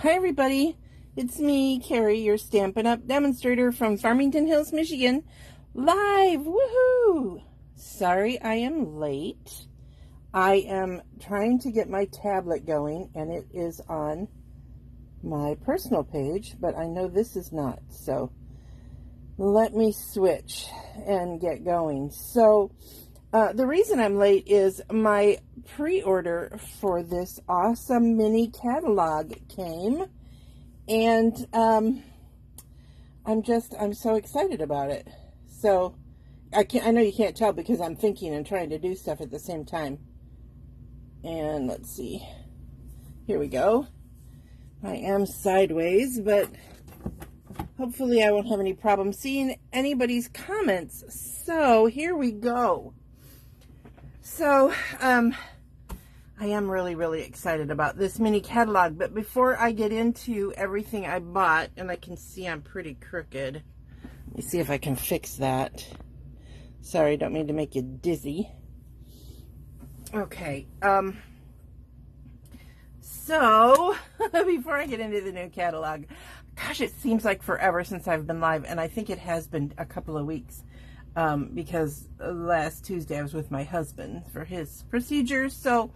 Hi everybody, it's me, Carrie, your Stampin' Up! Demonstrator from Farmington Hills, Michigan, live, woohoo! Sorry I am late. I am trying to get my tablet going and it is on my personal page, but I know this is not, so let me switch and get going. So the reason I'm late is my pre-order for this awesome mini catalog came, and I'm so excited about it. So I know you can't tell because I'm thinking and trying to do stuff at the same time. And let's see, here we go. I am sideways, but hopefully I won't have any problem seeing anybody's comments. So here we go. So, I am really excited about this mini catalog, but before I get into everything I bought, and I can see I'm pretty crooked. Let me see if I can fix that. Sorry, don't mean to make you dizzy. Okay, so, before I get into the new catalog, gosh, it seems like forever since I've been live, and I think it has been a couple of weeks. Because last Tuesday I was with my husband for his procedures, so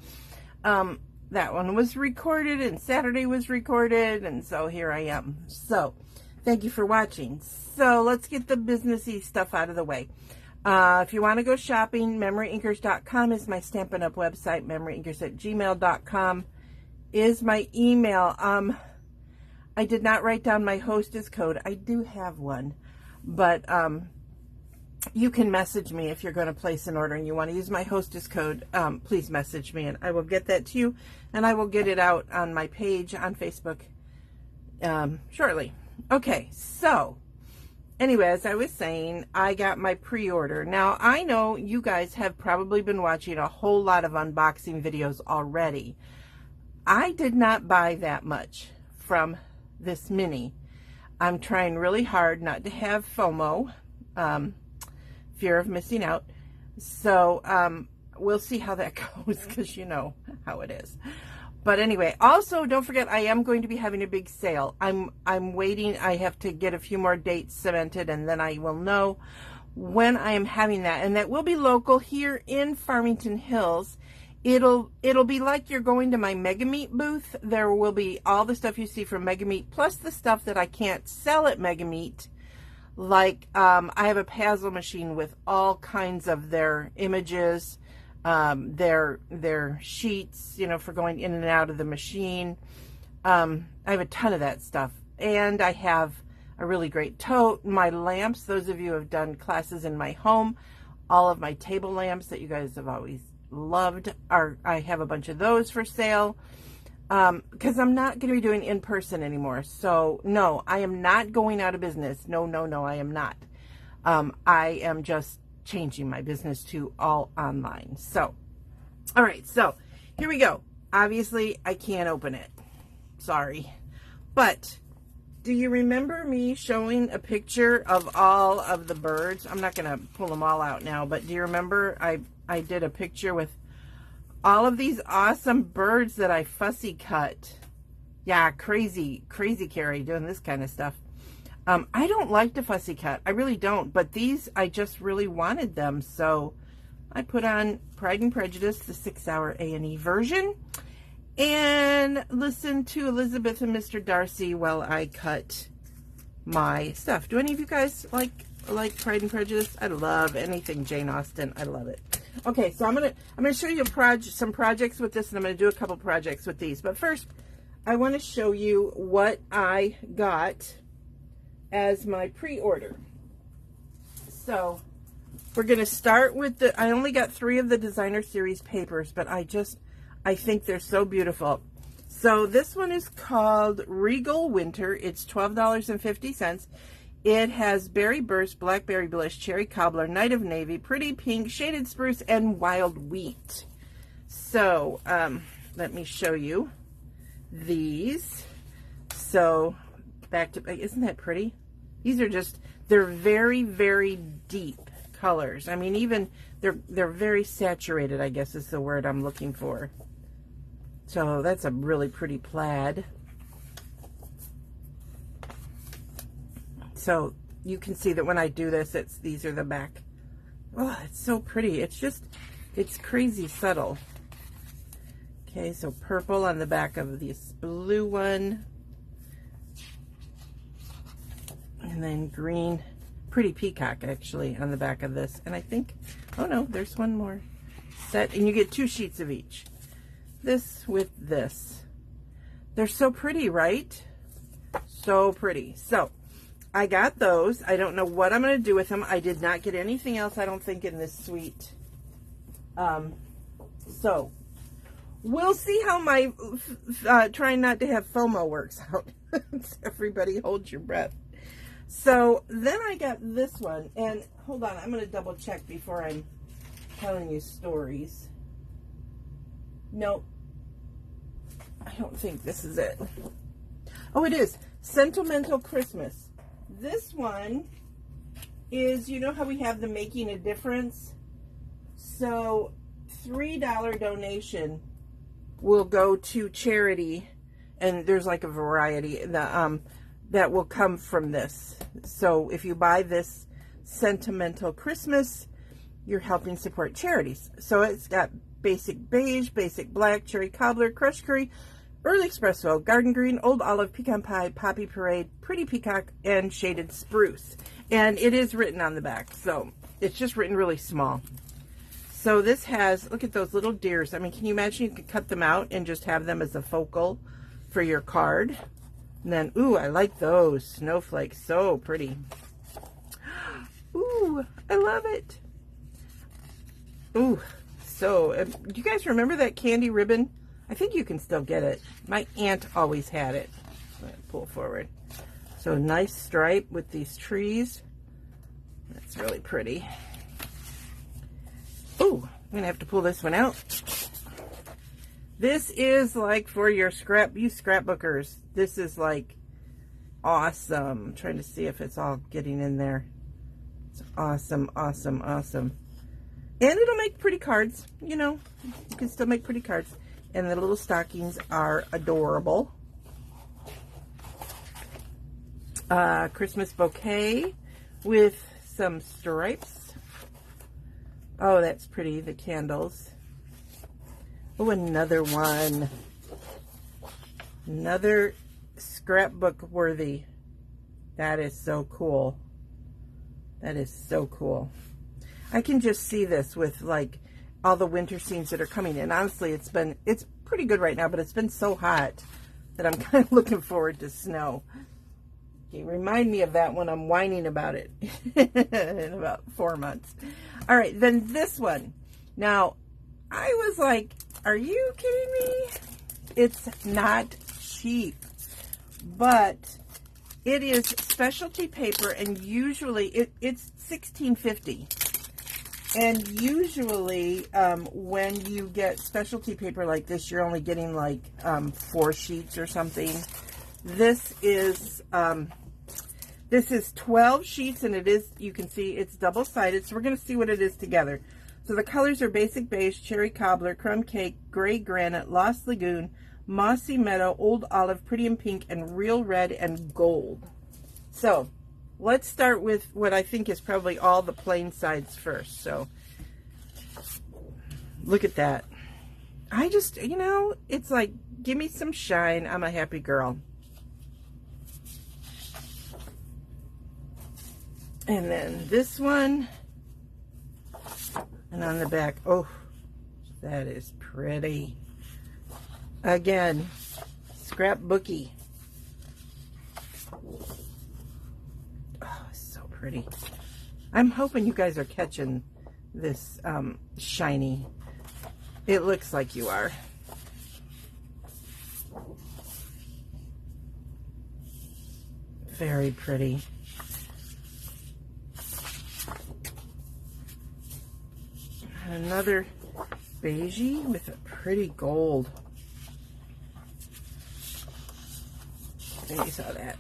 that one was recorded and Saturday was recorded, and so here I am. So thank you for watching. So let's get the businessy stuff out of the way. If you want to go shopping, MemoryInkers.com is my Stampin' Up! Website. MemoryInkers@gmail.com is my email. I did not write down my hostess code. I do have one, but you can message me if you're going to place an order and you want to use my hostess code. Please message me and I will get that to you, and I will get it out on my page on Facebook shortly. Okay, so anyway, as I was saying, I got my pre-order. Now, I know you guys have probably been watching a whole lot of unboxing videos already. I did not buy that much from this mini. I'm trying really hard not to have FOMO. Fear of missing out. So we'll see how that goes, because you know how it is. But anyway, also don't forget, I am going to be having a big sale. I'm waiting. I have to get a few more dates cemented, and then I will know when I am having that, and that will be local here in Farmington Hills. It'll be like you're going to my Mega Meat booth. There will be all the stuff you see from Mega Meat, plus the stuff that I can't sell at Mega Meat. Like, I have a puzzle machine with all kinds of their images, their sheets, you know, for going in and out of the machine. I have a ton of that stuff. And I have a really great tote. My lamps, those of you who have done classes in my home, all of my table lamps that you guys have always loved, I have a bunch of those for sale. Because I'm not going to be doing in-person anymore. So, no, I am not going out of business. No, I am not. I am just changing my business to all online. So, all right, so here we go. Obviously, I can't open it. Sorry. But do you remember me showing a picture of all of the birds? I'm not going to pull them all out now, but do you remember I did a picture with all of these awesome birds that I fussy cut? Yeah, crazy Carrie doing this kind of stuff. I don't like to fussy cut. I really don't. But these, I just really wanted them. So I put on Pride and Prejudice, the 6-hour A&E version, and listened to Elizabeth and Mr. Darcy while I cut my stuff. Do any of you guys like Pride and Prejudice? I love anything Jane Austen. I love it. Okay, so I'm gonna show you some projects with this, and I'm gonna do a couple projects with these. But first, I want to show you what I got as my pre-order. So we're gonna start with I only got 3 of the designer series papers, but I think they're so beautiful. So this one is called Regal Winter. It's $12.50. It has Berry Burst, Blackberry Bliss, Cherry Cobbler, Night of Navy, Pretty Pink, Shaded Spruce, and Wild Wheat. So, let me show you these. So, back to, isn't that pretty? These are just, they're very deep colors. I mean, even, they're very saturated, I guess is the word I'm looking for. So, that's a really pretty plaid. So you can see that when I do this, these are the back. Oh, it's so pretty. It's crazy subtle. Okay, so purple on the back of this blue one. And then green, pretty peacock actually on the back of this. And I think, oh no, there's one more set. And you get 2 sheets of each. This with this. They're so pretty, right? So pretty. So I got those. I don't know what I'm going to do with them. I did not get anything else, I don't think, in this suite. So we'll see how my trying not to have FOMO works out. Everybody hold your breath. So then I got this one, and hold on, I'm going to double check before I'm telling you stories. Nope. I don't think this is it. Oh, it is. Sentimental Christmas. This one is, you know how we have the Making a Difference? So $3 donation will go to charity, and there's like a variety that will come from this. So if you buy this Sentimental Christmas, you're helping support charities. So it's got basic beige, basic black, cherry cobbler, crushed curry, early espresso, garden green, old olive, pecan pie, poppy parade, pretty peacock, and shaded spruce. And it is written on the back, so it's just written really small. So this has, look at those little deers. I mean, can you imagine you could cut them out and just have them as a focal for your card? And then, ooh, I like those snowflakes, so pretty. Ooh, I love it. Ooh, so, do you guys remember that candy ribbon? I think you can still get it. My aunt always had it. I'm gonna pull forward. So nice stripe with these trees. That's really pretty. Ooh, I'm gonna have to pull this one out. This is like for your you scrapbookers. This is like awesome. I'm trying to see if it's all getting in there. It's awesome, awesome, awesome. And it'll make pretty cards. You know, you can still make pretty cards. And the little stockings are adorable. Christmas bouquet with some stripes. Oh, that's pretty. The candles. Oh, another one. Another scrapbook worthy. That is so cool. That is so cool. I can just see this with like all the winter scenes that are coming in. Honestly, it's pretty good right now, but it's been so hot that I'm kind of looking forward to snow. Okay, remind me of that when I'm whining about it in about 4 months. All right, then this one. Now, I was like, are you kidding me? It's not cheap, but it is specialty paper, and usually it's $16.50. And usually when you get specialty paper like this, you're only getting like 4 sheets or something. This is 12 sheets, and it is, you can see it's double-sided. So we're going to see what it is together. So the colors are basic beige, cherry cobbler, crumb cake, gray granite, lost lagoon, mossy meadow, old olive, pretty and pink, and real red and gold. So let's start with what I think is probably all the plain sides first. So look at that. I just, you know, it's like, give me some shine. I'm a happy girl. And then this one. And on the back, oh, that is pretty. Again, scrapbooky. Oh, so pretty. I'm hoping you guys are catching this shiny. It looks like you are. Very pretty. And another beigey with a pretty gold. There, you saw that.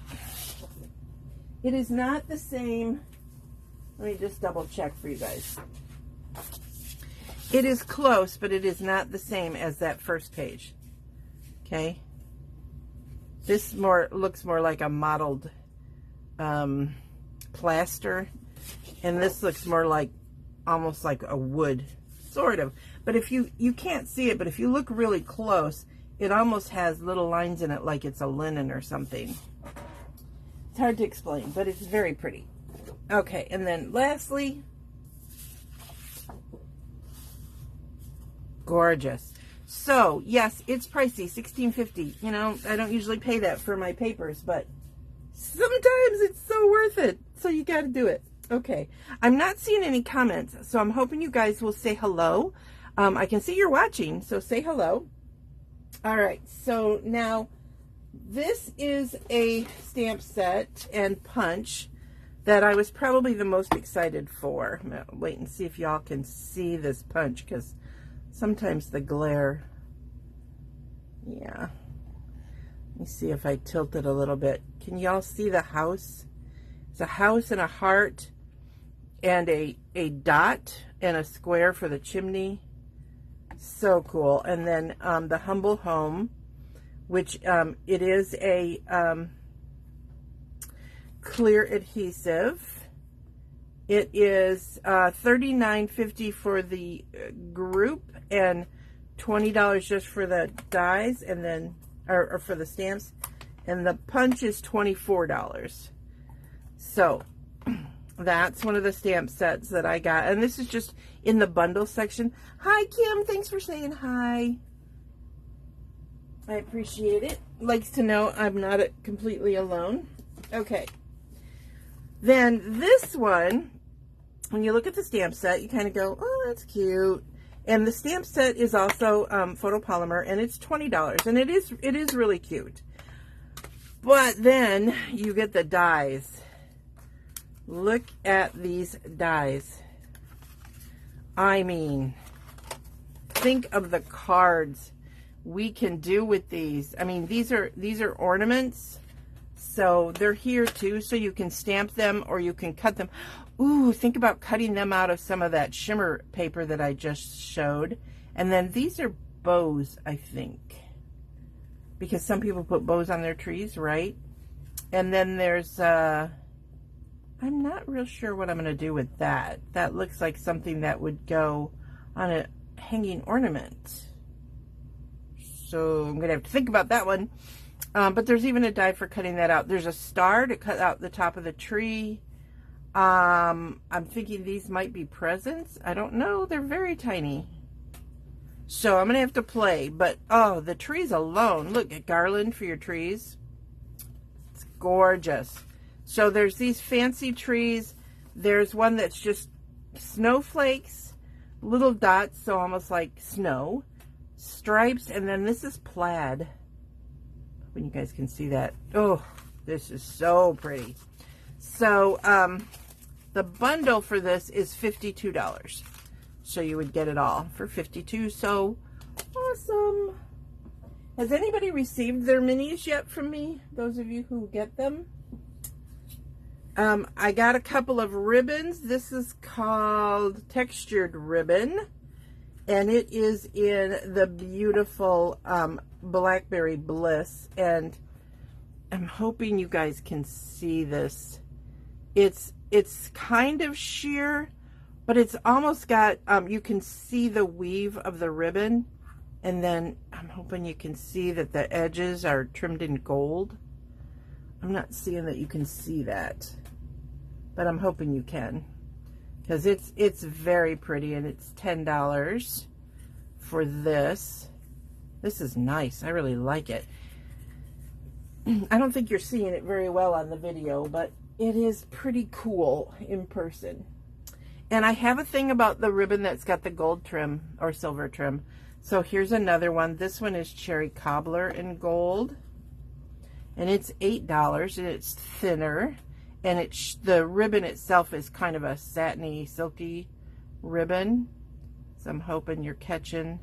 It is not the same. Let me just double check for you guys. It is close, but it is not the same as that first page. Okay? This looks more like a mottled plaster, and this looks more like almost like a wood, sort of. But if you can't see it, but if you look really close, it almost has little lines in it like it's a linen or something. It's hard to explain, but it's very pretty. Okay, and then lastly, gorgeous. So yes, it's pricey, $16.50. You know, I don't usually pay that for my papers, but sometimes it's so worth it. So you got to do it. Okay, I'm not seeing any comments, so I'm hoping you guys will say hello. I can see you're watching, so say hello. All right, so now this is a stamp set and punch that I was probably the most excited for. I'm gonna wait and see if y'all can see this punch, because sometimes the glare, yeah. Let me see if I tilt it a little bit. Can y'all see the house? It's a house and a heart and a dot and a square for the chimney. So cool. And then the humble home, which it is a clear adhesive. It is $39.50 for the group and $20 just for the dies, and then or for the stamps, and the punch is $24. So that's one of the stamp sets that I got, and this is just in the bundle section. Hi Kim, thanks for saying hi. I appreciate it. Likes to know I'm not completely alone. Okay, then this one, when you look at the stamp set, you kind of go, oh, that's cute. And the stamp set is also photopolymer, and it's $20, and it is really cute. But then you get the dies. Look at these dies. I mean, think of the cards we can do with these. I mean, these are ornaments, so they're here too, so you can stamp them or you can cut them. Ooh, think about cutting them out of some of that shimmer paper that I just showed. And then these are bows, I think, because some people put bows on their trees, right? And then there's I'm not real sure what I'm going to do with that. That looks like something that would go on a hanging ornament. So I'm going to have to think about that one. But there's even a die for cutting that out. There's a star to cut out the top of the tree. I'm thinking these might be presents. I don't know. They're very tiny. So I'm going to have to play. But, oh, the trees alone. Look, a garland for your trees. It's gorgeous. So there's these fancy trees. There's one that's just snowflakes, little dots, so almost like snow, stripes, and then this is plaid. When you guys can see that. Oh, this is so pretty. So the bundle for this is $52. So you would get it all for $52. So awesome. Has anybody received their minis yet from me? Those of you who get them? I got a couple of ribbons. This is called Textured Ribbon, and it is in the beautiful Blackberry Bliss, and I'm hoping you guys can see this. It's kind of sheer, but it's almost got, you can see the weave of the ribbon, and then I'm hoping you can see that the edges are trimmed in gold. I'm not seeing that you can see that, but I'm hoping you can, because it's very pretty, and it's $10 for this. This is nice. I really like it. I don't think you're seeing it very well on the video, but it is pretty cool in person. And I have a thing about the ribbon that's got the gold trim or silver trim. So here's another one. This one is Cherry Cobbler in gold, and it's $8, and it's thinner, and the ribbon itself is kind of a satiny, silky ribbon. So I'm hoping you're catching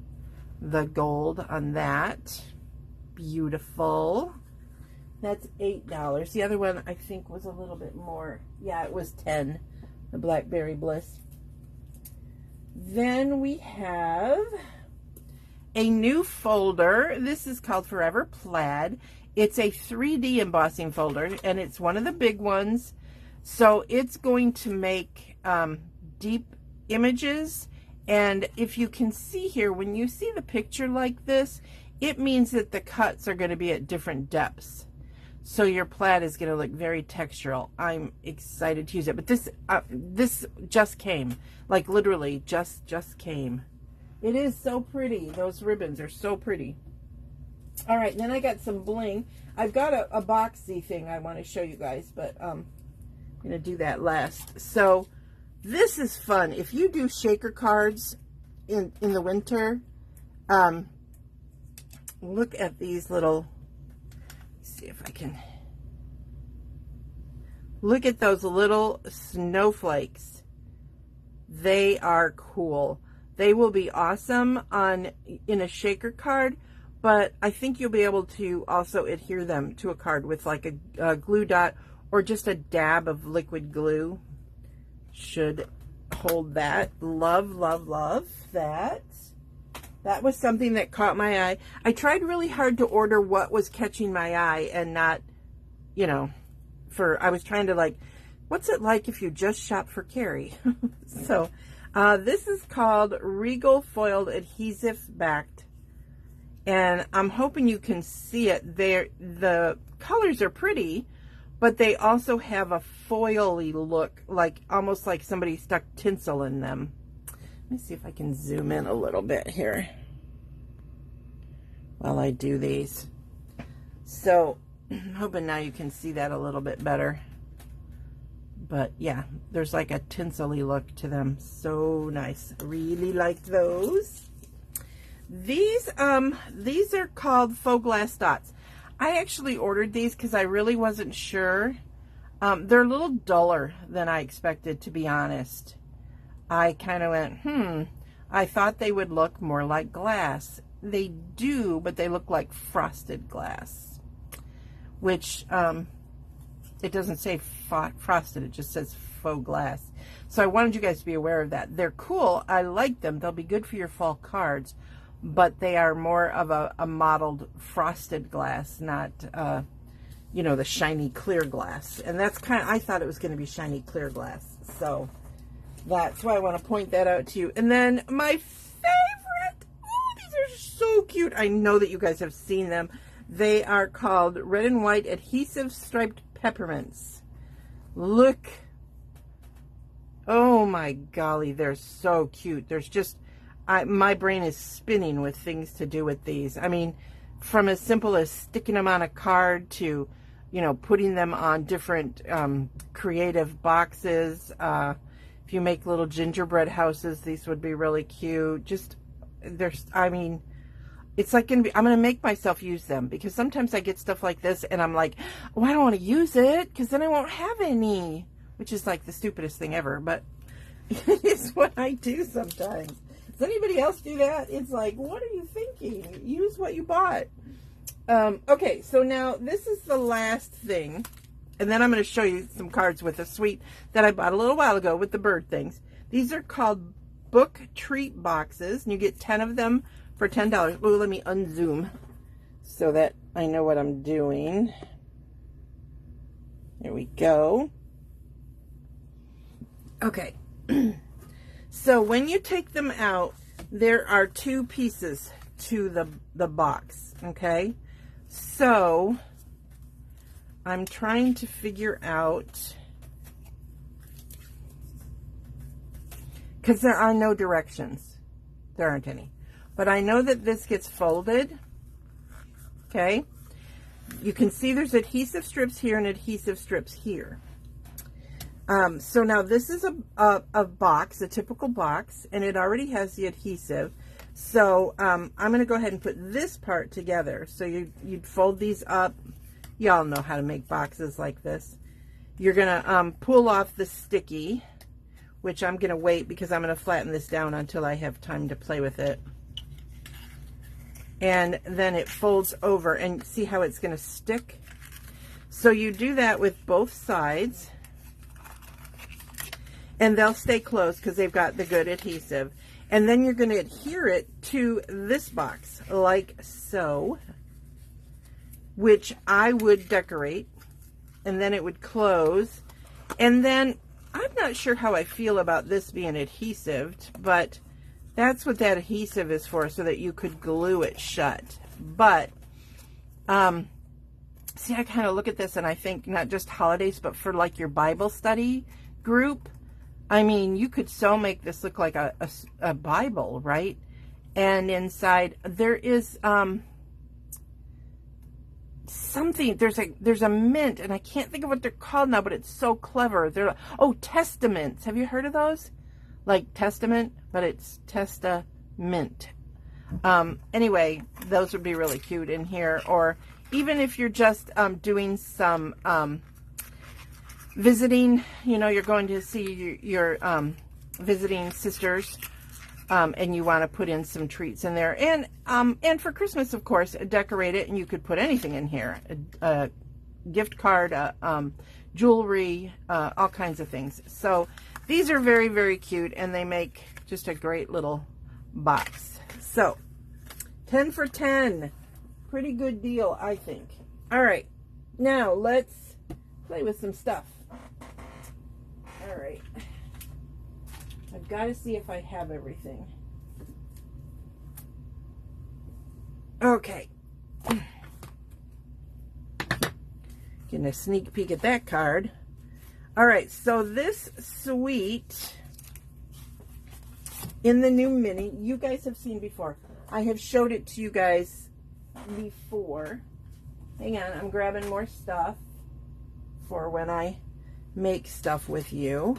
the gold on that. Beautiful. That's $8. The other one I think was a little bit more. Yeah, it was $10. The Blackberry Bliss. Then we have a new folder. This is called Forever Plaid. It's a 3D embossing folder, and it's one of the big ones. So it's going to make deep images. And if you can see here, when you see the picture like this, it means that the cuts are going to be at different depths. So your plaid is going to look very textural. I'm excited to use it. But this just came. Like literally just came. It is so pretty. Those ribbons are so pretty. All right, then I got some bling. I've got a boxy thing I want to show you guys, but I'm going to do that last. So this is fun. If you do shaker cards in the winter, look at these little, let's see if I can, look at those little snowflakes. They are cool. They will be awesome in a shaker card, but I think you'll be able to also adhere them to a card with like a glue dot or just a dab of liquid glue. Should hold that. Love, love, love that. That was something that caught my eye. I tried really hard to order what was catching my eye and not, you know, I was trying to like, what's it like if you just shop for Carrie? So this is called Regal Foiled Adhesive Backed. And I'm hoping you can see it there. The colors are pretty, but they also have a foily look, like almost like somebody stuck tinsel in them. Let me see if I can zoom in a little bit here while I do these. So I'm hoping now you can see that a little bit better. But yeah, there's like a tinsel-y look to them. So nice. Really like those. These are called faux glass dots. I actually ordered these because I really wasn't sure. They're a little duller than I expected, to be honest. I kind of went, I thought they would look more like glass. They do, but they look like frosted glass, which it doesn't say frosted, it just says faux glass. So I wanted you guys to be aware of that. They're cool. I like them. They'll be good for your fall cards, but they are more of a mottled frosted glass, not you know, the shiny clear glass. And that's kind of, I thought it was going to be shiny clear glass. So that's why I want to point that out to you. And then my favorite, oh, these are so cute. I know that you guys have seen them. They are called Red and White Adhesive Striped Peppermints. Look. Oh my golly, they're so cute. There's just, my brain is spinning with things to do with these. I mean, from as simple as sticking them on a card to, you know, putting them on different creative boxes. If you make little gingerbread houses, these would be really cute. Just, there's, I mean, it's like I'm gonna make myself use them, because sometimes I get stuff like this and I'm like, oh, I don't want to use it because then I won't have any, which is like the stupidest thing ever, but it is what I do sometimes. Does anybody else do that? It's like, what are you thinking? Use what you bought. Okay, so now this is the last thing, and then I'm going to show you some cards with a suite that I bought a little while ago with the bird things. These are called book treat boxes, and you get 10 of them for $10. Oh, let me unzoom so that I know what I'm doing. There we go. Okay. So when you take them out, there are two pieces to the box, okay? So I'm trying to figure out, because there are no directions. There aren't any. But I know that this gets folded, okay? You can see there's adhesive strips here and adhesive strips here. So now this is a box, a typical box, and it already has the adhesive. So I'm going to go ahead and put this part together. So you'd fold these up. Y'all know how to make boxes like this. You're going to pull off the sticky, which I'm going to wait because I'm going to flatten this down until I have time to play with it. And then it folds over, and see how it's going to stick? So you do that with both sides, and they'll stay closed because they've got the good adhesive. And then you're going to adhere it to this box like so, which I would decorate, and then it would close. And then I'm not sure how I feel about this being adhesive, but that's what that adhesive is for, so that you could glue it shut. But, see, I kind of look at this and I think not just holidays, but for like your Bible study group. I mean, you could so make this look like a Bible, right? And inside there is something, there's a mint, and I can't think of what they're called now, but it's so clever. They're, oh, testaments. Have you heard of those? Like testament, but it's testament. Anyway, those would be really cute in here. Or even if you're just doing some visiting, you know, you're going to see your visiting sisters, and you want to put in some treats in there. And for Christmas, of course, decorate it, and you could put anything in here. A gift card, jewelry, all kinds of things. So these are very, very cute, and they make just a great little box. So 10 for 10. Pretty good deal, I think. All right, now let's play with some stuff. All right. I've got to see if I have everything. Okay. Getting a sneak peek at that card. All right, so this suite in the new mini, you guys have seen before. I have showed it to you guys before. Hang on, I'm grabbing more stuff for when I make stuff with you.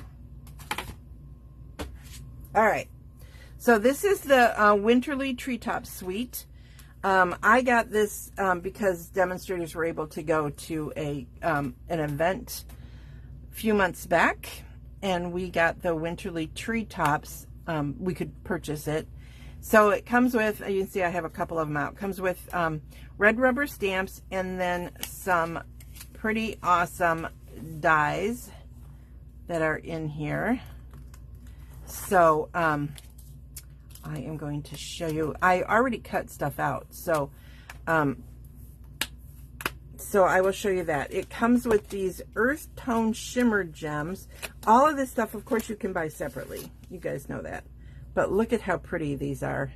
All right, so this is the Winterly Treetop Suite. I got this because demonstrators were able to go to an event a few months back, and we got the Winterly Treetops. We could purchase it. So it comes with, you can see I have a couple of them out. It comes with red rubber stamps and then some pretty awesome dies that are in here. So I am going to show you. I already cut stuff out, so I will show you that. It comes with these earth tone shimmer gems. All of this stuff, of course, you can buy separately. You guys know that. But look at how pretty these are.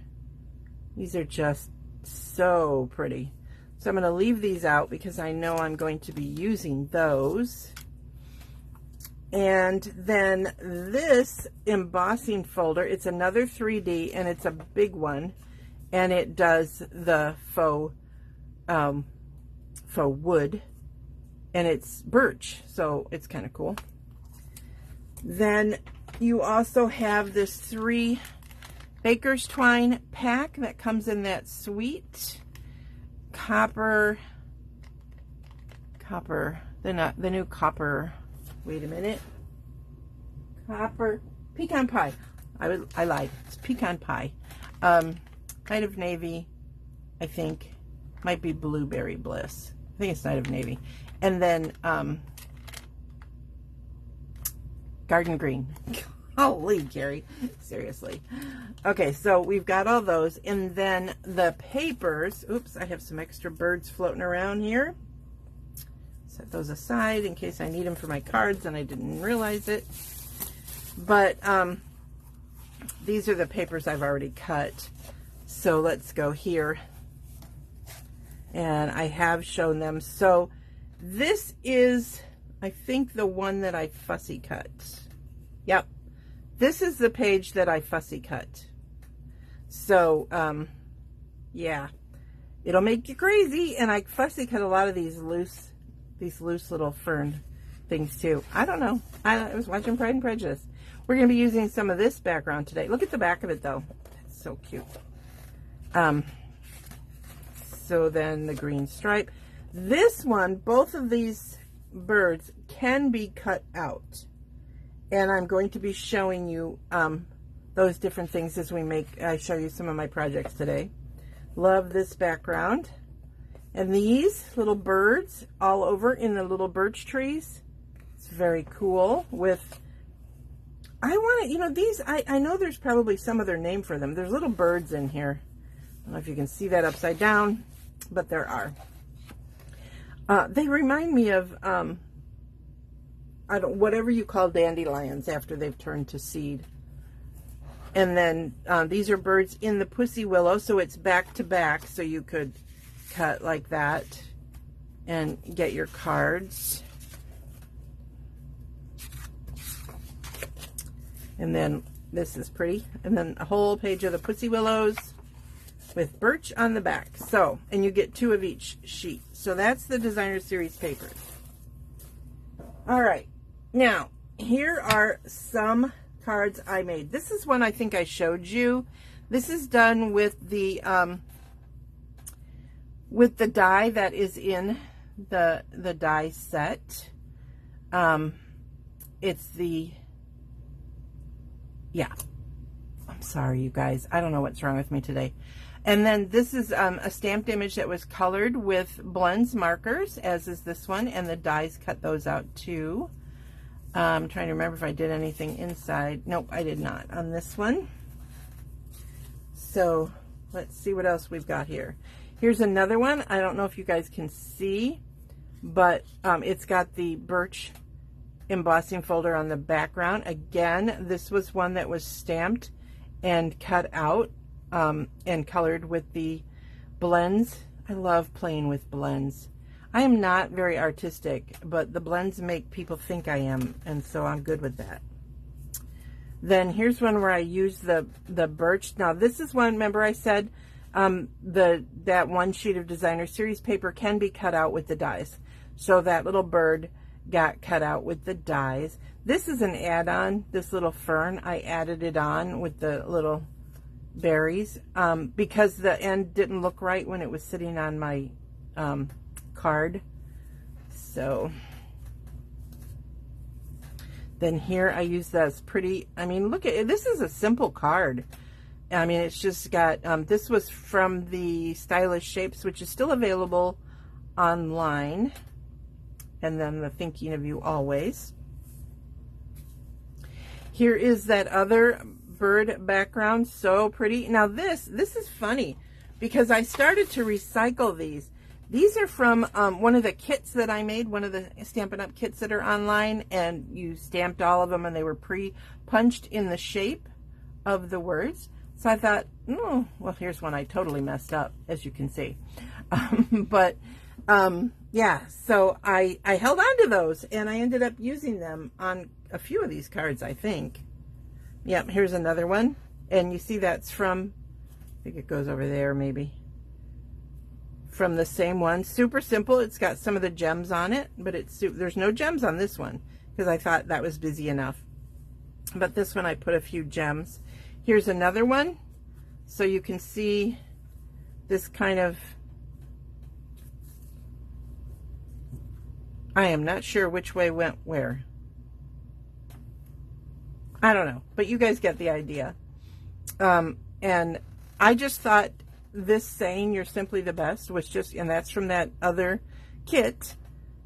These are just so pretty. So I'm going to leave these out because I know I'm going to be using those. And then this embossing folder, it's another 3D, and it's a big one, and it does the faux wood, and it's birch, so it's kind of cool. Then you also have this 3 baker's twine pack that comes in that sweet copper, the new copper. Wait a minute. Copper pecan pie. I lied. It's pecan pie. Night of Navy, I think. Might be Blueberry Bliss. I think it's Night of Navy. And then Garden Green. Holy Carrie. Seriously. Okay, so we've got all those. And then the papers. Oops, I have some extra birds floating around here. Set those aside in case I need them for my cards and I didn't realize it. But these are the papers I've already cut. So let's go here. And I have shown them. So this is, I think, the one that I fussy cut. Yep. This is the page that I fussy cut. So, yeah. It'll make you crazy. And I fussy cut a lot of these loose little fern things too. I don't know. I was watching Pride and Prejudice. We're going to be using some of this background today. Look at the back of it though. It's so cute. So then the green stripe. This one, both of these birds can be cut out. And I'm going to be showing you those different things as I show you some of my projects today. Love this background. And these little birds all over in the little birch trees. It's very cool with, I want to, you know, these, I know there's probably some other name for them. There's little birds in here. I don't know if you can see that upside down, but there are. They remind me of whatever you call dandelions after they've turned to seed. And then these are birds in the pussy willow, so it's back to back, so you could cut like that and get your cards. And then this is pretty. And then a whole page of the pussy willows with birch on the back. So, and you get 2 of each sheet. So that's the designer series paper. All right. Now, here are some cards I made. This is one I think I showed you. This is done with the die that is in the die set. It's the, yeah, I'm sorry you guys, I don't know what's wrong with me today. And then this is a stamped image that was colored with blends markers, as is this one, and the dies cut those out too. I'm trying to remember if I did anything inside. Nope, I did not on this one. So let's see what else we've got here. Here's another one. I don't know if you guys can see, but it's got the birch embossing folder on the background. Again, this was one that was stamped and cut out and colored with the blends. I love playing with blends. I am not very artistic, but the blends make people think I am, and so I'm good with that. Then here's one where I use the birch. Now this is one, remember I said that one sheet of designer series paper can be cut out with the dies. So that little bird got cut out with the dies. This is an add-on, this little fern. I added it on with the little berries because the end didn't look right when it was sitting on my card. So then here I use this pretty, I mean, look at it. This is a simple card. I mean, it's just got, this was from the Stylish Shapes, which is still available online. And then the Thinking of You Always. Here is that other bird background, so pretty. Now this is funny because I started to recycle these. These are from one of the kits that I made, one of the Stampin' Up! Kits that are online, and you stamped all of them and they were pre-punched in the shape of the words. So I thought, oh, well, here's one I totally messed up, as you can see. Yeah, so I held on to those and I ended up using them on a few of these cards, I think. Yep, here's another one. And you see that's from, I think it goes over there maybe. From the same one. Super simple. It's got some of the gems on it, but there's no gems on this one because I thought that was busy enough. But this one I put a few gems. Here's another one. So you can see this kind of, I am not sure which way went where. I don't know, but you guys get the idea. And I just thought this saying, "You're simply the best," was just, and that's from that other kit,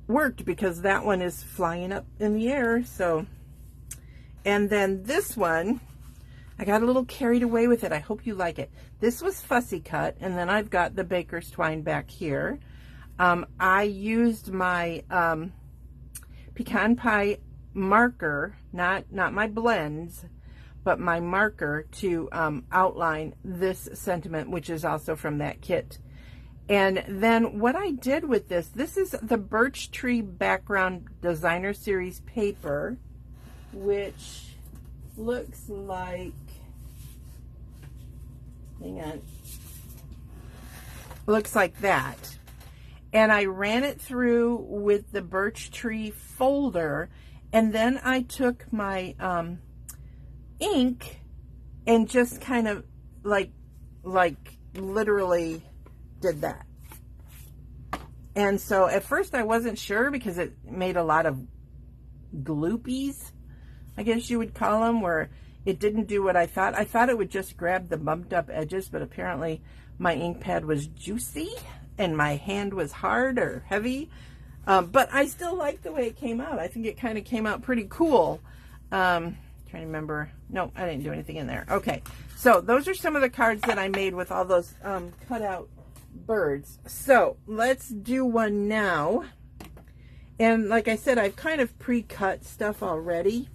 worked because that one is flying up in the air. So, and then this one, I got a little carried away with it. I hope you like it. This was fussy cut, and then I've got the baker's twine back here. I used my pecan pie marker, not my blends, but my marker to outline this sentiment, which is also from that kit. And then what I did with this is the Birch Tree Background Designer Series paper, which looks like, hang on, looks like that. And I ran it through with the birch tree folder, and then I took my ink and just kind of like literally did that. And so at first I wasn't sure because it made a lot of gloopies, I guess you would call them, where it didn't do what I thought. I thought it would just grab the bumped up edges, but apparently my ink pad was juicy and my hand was hard or heavy. But I still like the way it came out. I think it kind of came out pretty cool. Trying to remember. No, I didn't do anything in there. Okay, so those are some of the cards that I made with all those cut out birds. So let's do one now. And like I said, I've kind of pre-cut stuff already.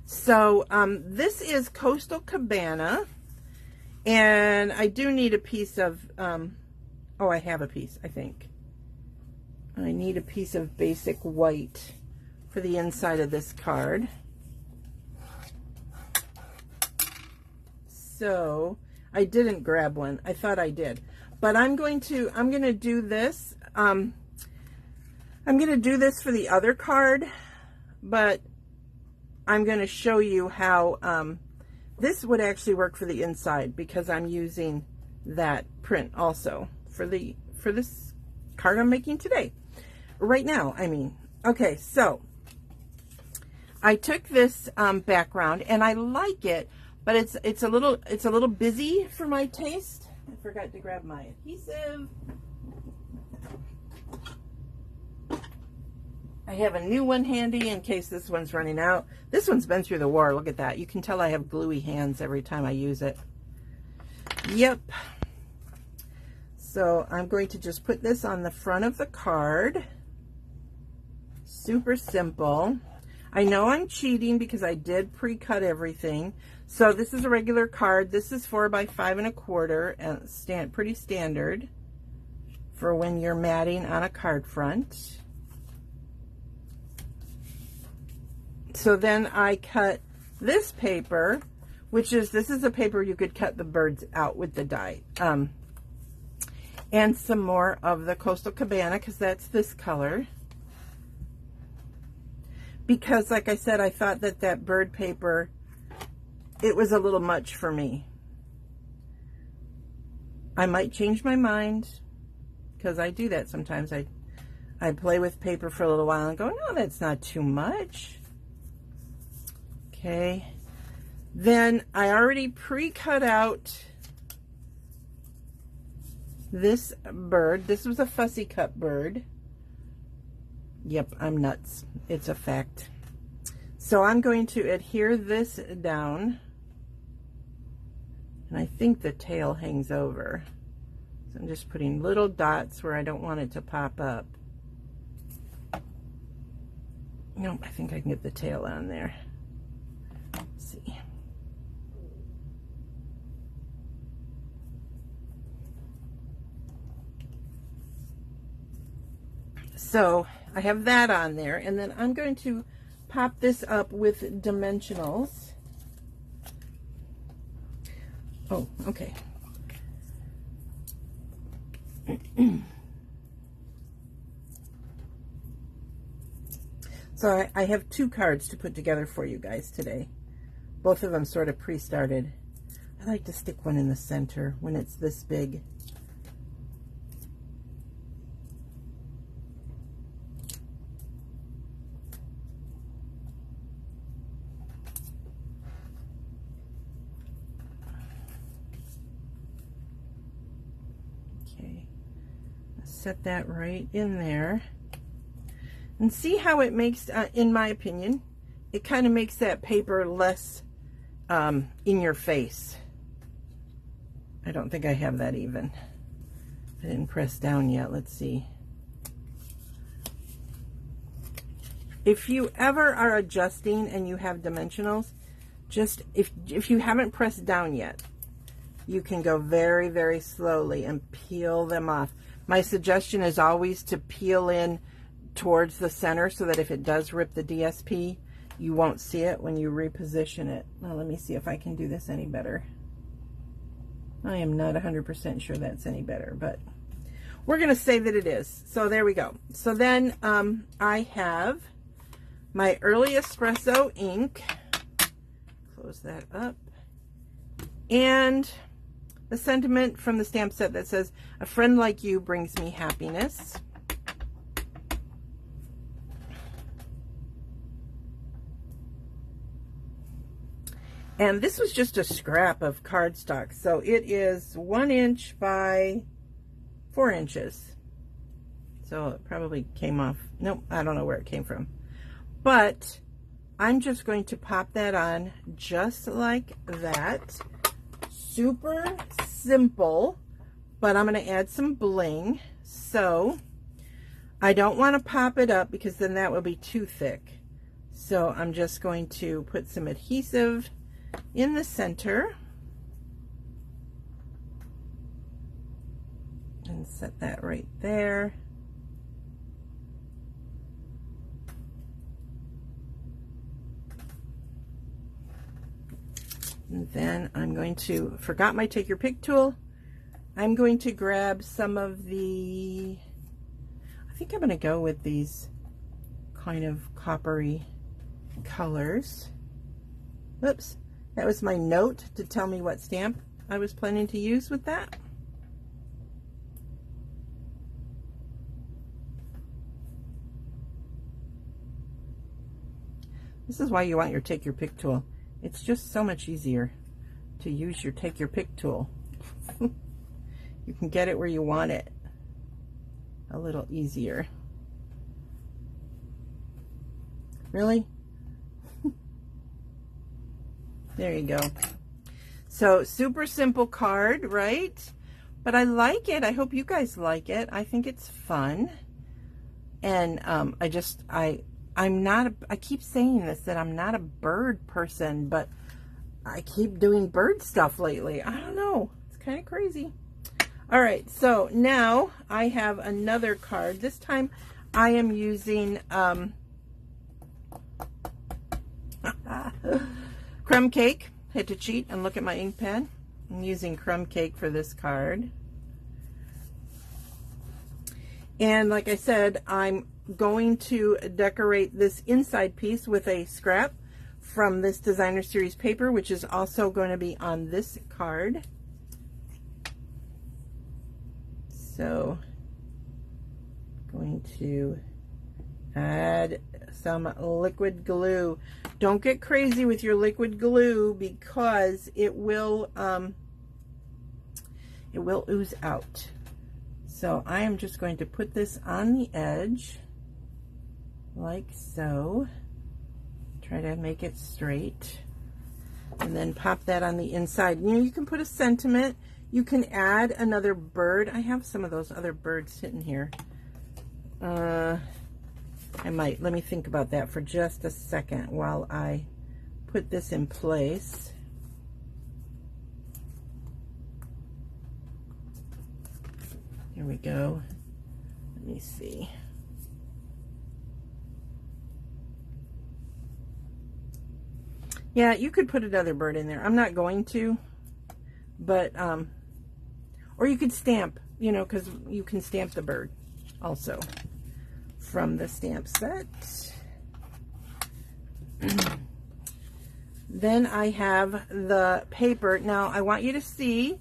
So this is Coastal Cabana, and I do need a piece of, oh, I have a piece, I think. I need a piece of basic white for the inside of this card. So I didn't grab one. I thought I did, but I'm going to do this. I'm going to do this for the other card, but I'm going to show you how this would actually work for the inside, because I'm using that print also for this card I'm making today. Right now, I mean. Okay, so I took this background, and I like it, but it's a little busy for my taste. I forgot to grab my adhesive. I have a new one handy in case this one's running out. This one's been through the war. Look at that. You can tell I have gluey hands every time I use it. Yep. So I'm going to just put this on the front of the card. Super simple. I know I'm cheating because I did pre-cut everything. So this is a regular card. This is 4 by 5 1/4, and pretty standard for when you're matting on a card front. So then I cut this paper, this is a paper you could cut the birds out with the die. And some more of the Coastal Cabana, because that's this color. Because, like I said, I thought that bird paper, it was a little much for me. I might change my mind, because I do that sometimes. I play with paper for a little while and go, no, that's not too much. Okay, then I already pre-cut out this bird. This was a fussy cut bird. Yep, I'm nuts. It's a fact. So I'm going to adhere this down, and I think the tail hangs over. So I'm just putting little dots where I don't want it to pop up. Nope, I think I can get the tail on there. See. So I have that on there, and then I'm going to pop this up with dimensionals. Oh, okay. So I have 2 cards to put together for you guys today. Both of them sort of pre-started. I like to stick one in the center when it's this big. Okay, set that right in there. And see how it makes, in my opinion, it kind of makes that paper less in your face. I don't think I have that even. I didn't press down yet. Let's see. If you ever are adjusting and you have dimensionals, just if you haven't pressed down yet, you can go very, very slowly and peel them off. My suggestion is always to peel in towards the center so that if it does rip the DSP, you won't see it when you reposition it. Now let me see if I can do this any better. I am not 100% sure that's any better, but we're going to say that it is. So there we go. So then I have my Early Espresso ink. Close that up. And the sentiment from the stamp set that says, "A friend like you brings me happiness." And this was just a scrap of cardstock. So it is 1 inch by 4 inches. So it probably came off. Nope, I don't know where it came from. But I'm just going to pop that on just like that. Super simple, but I'm going to add some bling. So I don't want to pop it up because then that will be too thick. So I'm just going to put some adhesive in the center and set that right there. And then I'm going to, forgot my take your pick tool. I'm going to grab some of the, I think I'm going to go with these kind of coppery colors. Oops, that was my note to tell me what stamp I was planning to use with that. This is why you want your take your pick tool. It's just so much easier to use your take your pick tool. You can get it where you want it a little easier. Really? There you go. So super simple card, right? But I like it. I hope you guys like it. I think it's fun. And I keep saying this, that I'm not a bird person, but I keep doing bird stuff lately. I don't know. It's kind of crazy. All right, so now I have another card. This time I am using Crumb Cake. Had to cheat and look at my ink pad. I'm using Crumb Cake for this card. And like I said, I'm going to decorate this inside piece with a scrap from this Designer Series paper, which is also going to be on this card. So, going to add some liquid glue. Don't get crazy with your liquid glue because it will ooze out. So I am just going to put this on the edge like so. Try to make it straight. And then pop that on the inside. You know, you can put a sentiment. You can add another bird. I have some of those other birds sitting here. I might. Let me think about that for just a second while I put this in place. Here we go. Let me see. Yeah, you could put another bird in there. I'm not going to, but, or you could stamp, you know, because you can stamp the bird also from the stamp set. Then I have the paper. Now, I want you to see,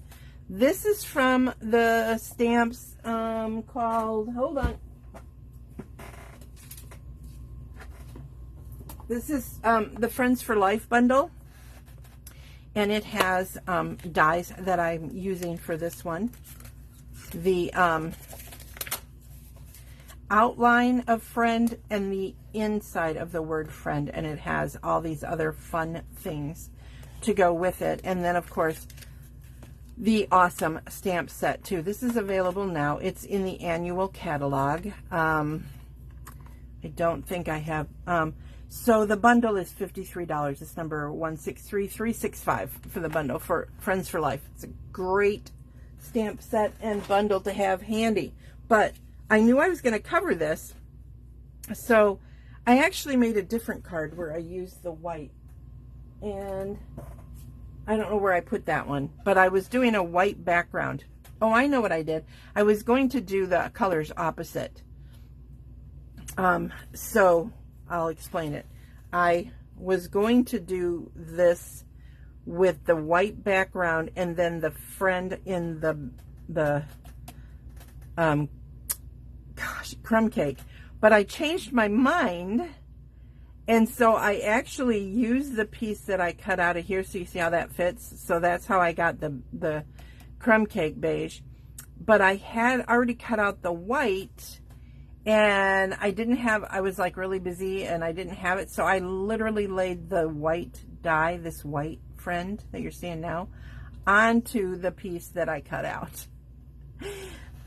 this is from the stamps called, hold on. This is the Friends for Life bundle, and it has dies that I'm using for this one. The outline of friend and the inside of the word friend, and it has all these other fun things to go with it. And then, of course, the awesome stamp set, too. This is available now. It's in the annual catalog. I don't think I have... So the bundle is $53. It's number 163365 for the bundle for Friends for Life. It's a great stamp set and bundle to have handy. But I knew I was going to cover this, so I actually made a different card where I used the white. And I don't know where I put that one, but I was doing a white background. Oh, I know what I did. I was going to do the colors opposite. So I'll explain it. I was going to do this with the white background and then the friend in the crumb cake. But I changed my mind, and so I actually used the piece that I cut out of here, so you see how that fits. So that's how I got the crumb cake beige. But I had already cut out the white, and I was like really busy and I didn't have it. So I literally laid the white die, this white friend that you're seeing now, onto the piece that I cut out.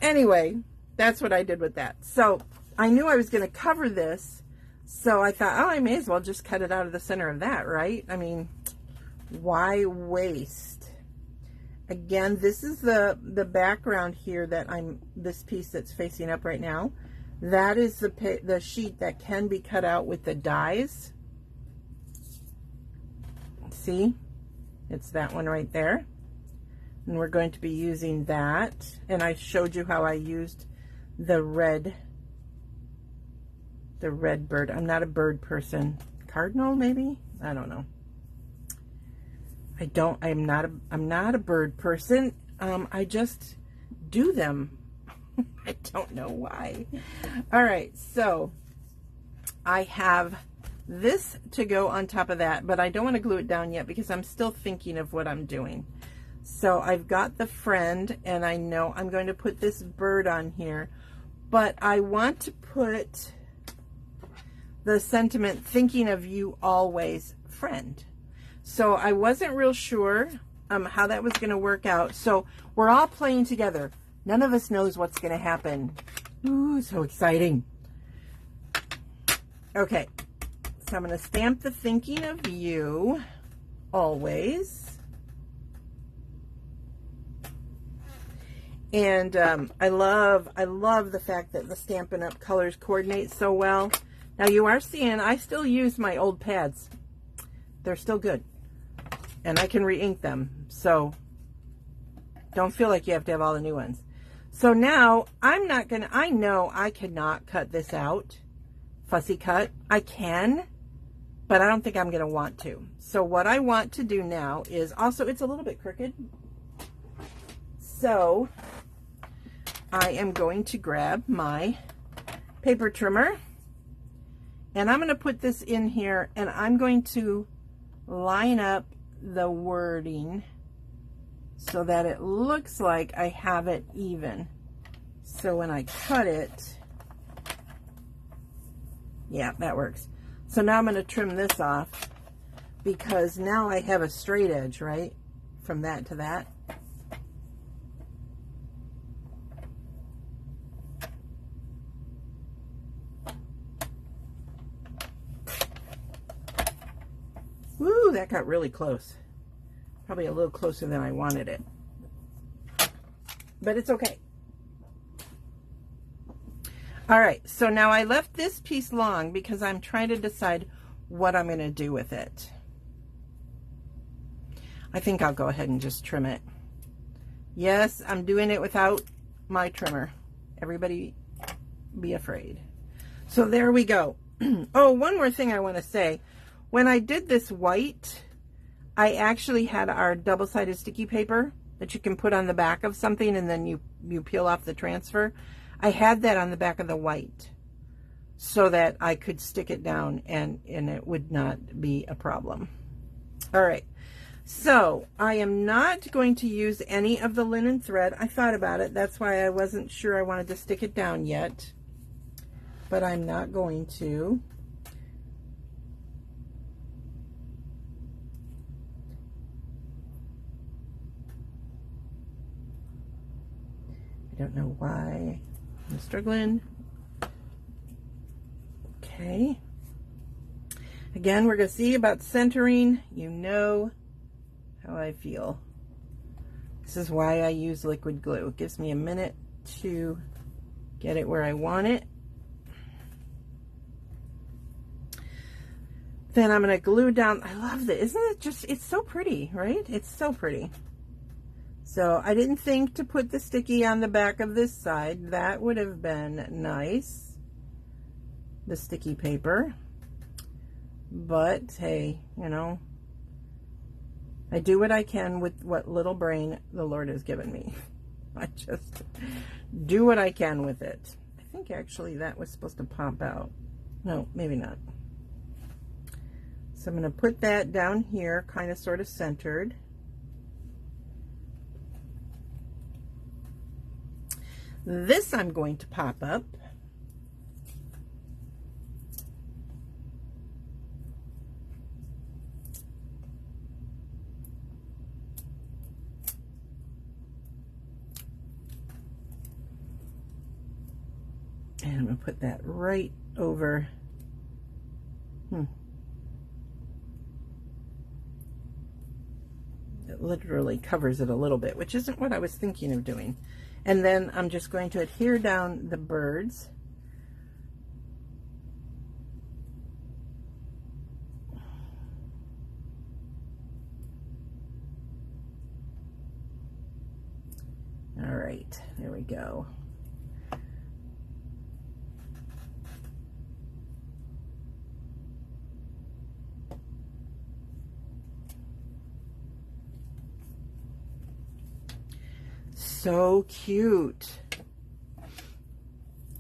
Anyway, that's what I did with that. So I knew I was going to cover this, so I thought, oh, I may as well just cut it out of the center of that, right? I mean, why waste? Again, this is the background here that this piece that's facing up right now. That is the sheet that can be cut out with the dies. See? It's that one right there. And we're going to be using that. And I showed you how I used the red bird. I'm not a bird person. Cardinal, maybe? I don't know. I'm not a bird person. I just do them. I don't know why. All right, so I have this to go on top of that, but I don't want to glue it down yet because I'm still thinking of what I'm doing. So I've got the friend, and I know I'm going to put this bird on here, but I want to put the sentiment, thinking of you always, friend. So I wasn't real sure how that was going to work out. So we're all playing together. None of us knows what's going to happen. Ooh, so exciting. Okay, so I'm going to stamp the thinking of you always. And I love the fact that the Stampin' Up! Colors coordinate so well. Now you are seeing I still use my old pads. They're still good. And I can re-ink them. So don't feel like you have to have all the new ones. So now I know I cannot cut this out. Fussy cut. I can, but I don't think I'm going to want to. So what I want to do now is also, it's a little bit crooked. So I am going to grab my paper trimmer, and I'm going to put this in here, and I'm going to line up the wording so that it looks like I have it even. So when I cut it, yeah, that works. So now I'm going to trim this off because now I have a straight edge, right? From that to that. Woo, that got really close. Probably a little closer than I wanted it. But it's okay. All right, so now I left this piece long because I'm trying to decide what I'm going to do with it. I think I'll go ahead and just trim it. Yes, I'm doing it without my trimmer. Everybody be afraid. So there we go. Oh, one more thing I want to say. When I did this white, I actually had our double-sided sticky paper that you can put on the back of something and then you peel off the transfer. I had that on the back of the white so that I could stick it down and it would not be a problem. All right, so I am not going to use any of the linen thread. I thought about it. That's why I wasn't sure I wanted to stick it down yet, but I'm not going to. I don't know why I'm struggling. Okay. Again, we're going to see about centering. You know how I feel. This is why I use liquid glue. It gives me a minute to get it where I want it. Then I'm going to glue down. I love this. Isn't it just, it's so pretty, right? It's so pretty. So I didn't think to put the sticky on the back of this side. That would have been nice, the sticky paper. But hey, you know, I do what I can with what little brain the Lord has given me. I just do what I can with it. I think actually that was supposed to pop out. No, maybe not. So I'm going to put that down here, kind of sort of centered. This I'm going to pop up. And I'm going to put that right over. It literally covers it a little bit, which isn't what I was thinking of doing. And then I'm just going to adhere down the birds. All right, there we go. So cute.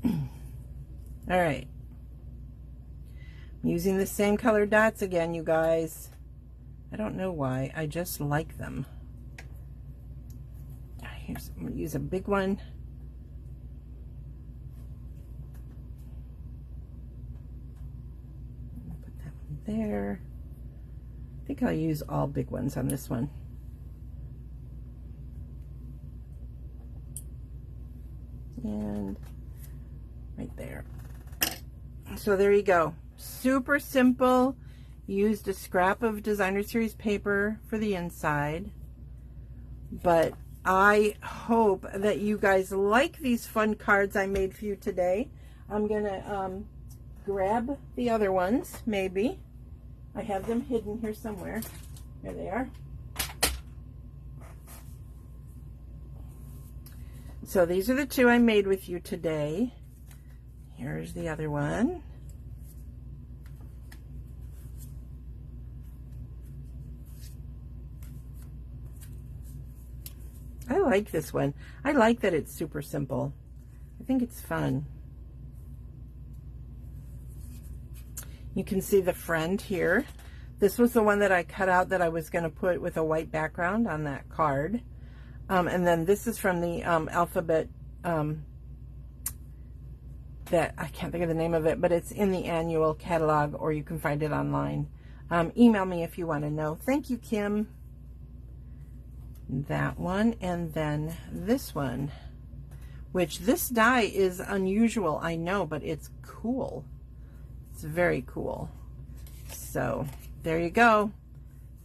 All right. I'm using the same color dots again, you guys. I don't know why. I just like them. I'm going to use a big one. Put that one there. I think I'll use all big ones on this one. And right there. So there you go. Super simple. Used a scrap of designer series paper for the inside. But I hope that you guys like these fun cards I made for you today. I'm going to grab the other ones, maybe. I have them hidden here somewhere. There they are. So these are the two I made with you today. Here's the other one. I like this one. I like that it's super simple. I think it's fun. You can see the friend here. This was the one that I cut out that I was going to put with a white background on that card. And then this is from the alphabet that I can't think of the name of it, but it's in the annual catalog, or you can find it online. Email me if you want to know. Thank you, Kim. That one, and then this one, which this die is unusual, I know, but it's cool. It's very cool. So there you go.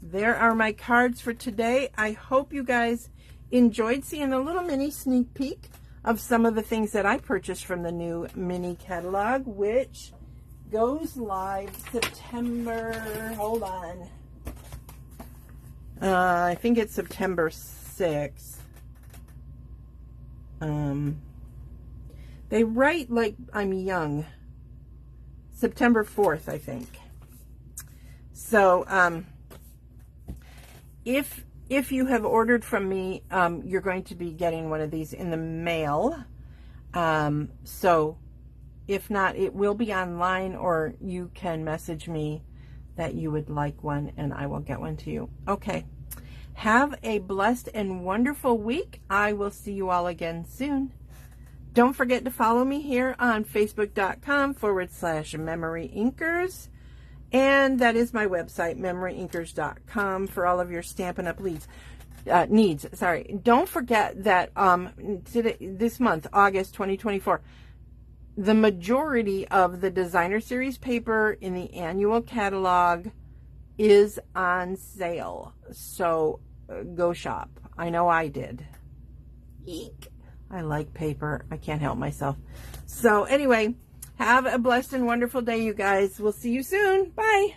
There are my cards for today. I hope you guys enjoyed seeing a little mini sneak peek of some of the things that I purchased from the new mini catalog, which goes live September, hold on. I think it's September 6th. They write like I'm young. September 4th, I think. So, if you have ordered from me, you're going to be getting one of these in the mail. So if not, it will be online, or you can message me that you would like one and I will get one to you. Okay. Have a blessed and wonderful week. I will see you all again soon. Don't forget to follow me here on facebook.com/MemoryInkers. And that is my website, MemoryInkers.com, for all of your Stampin' Up! Needs. Sorry. Don't forget that this month, August 2024, the majority of the designer series paper in the annual catalog is on sale. So go shop. I know I did. Eek. I like paper. I can't help myself. So anyway, have a blessed and wonderful day, you guys. We'll see you soon. Bye.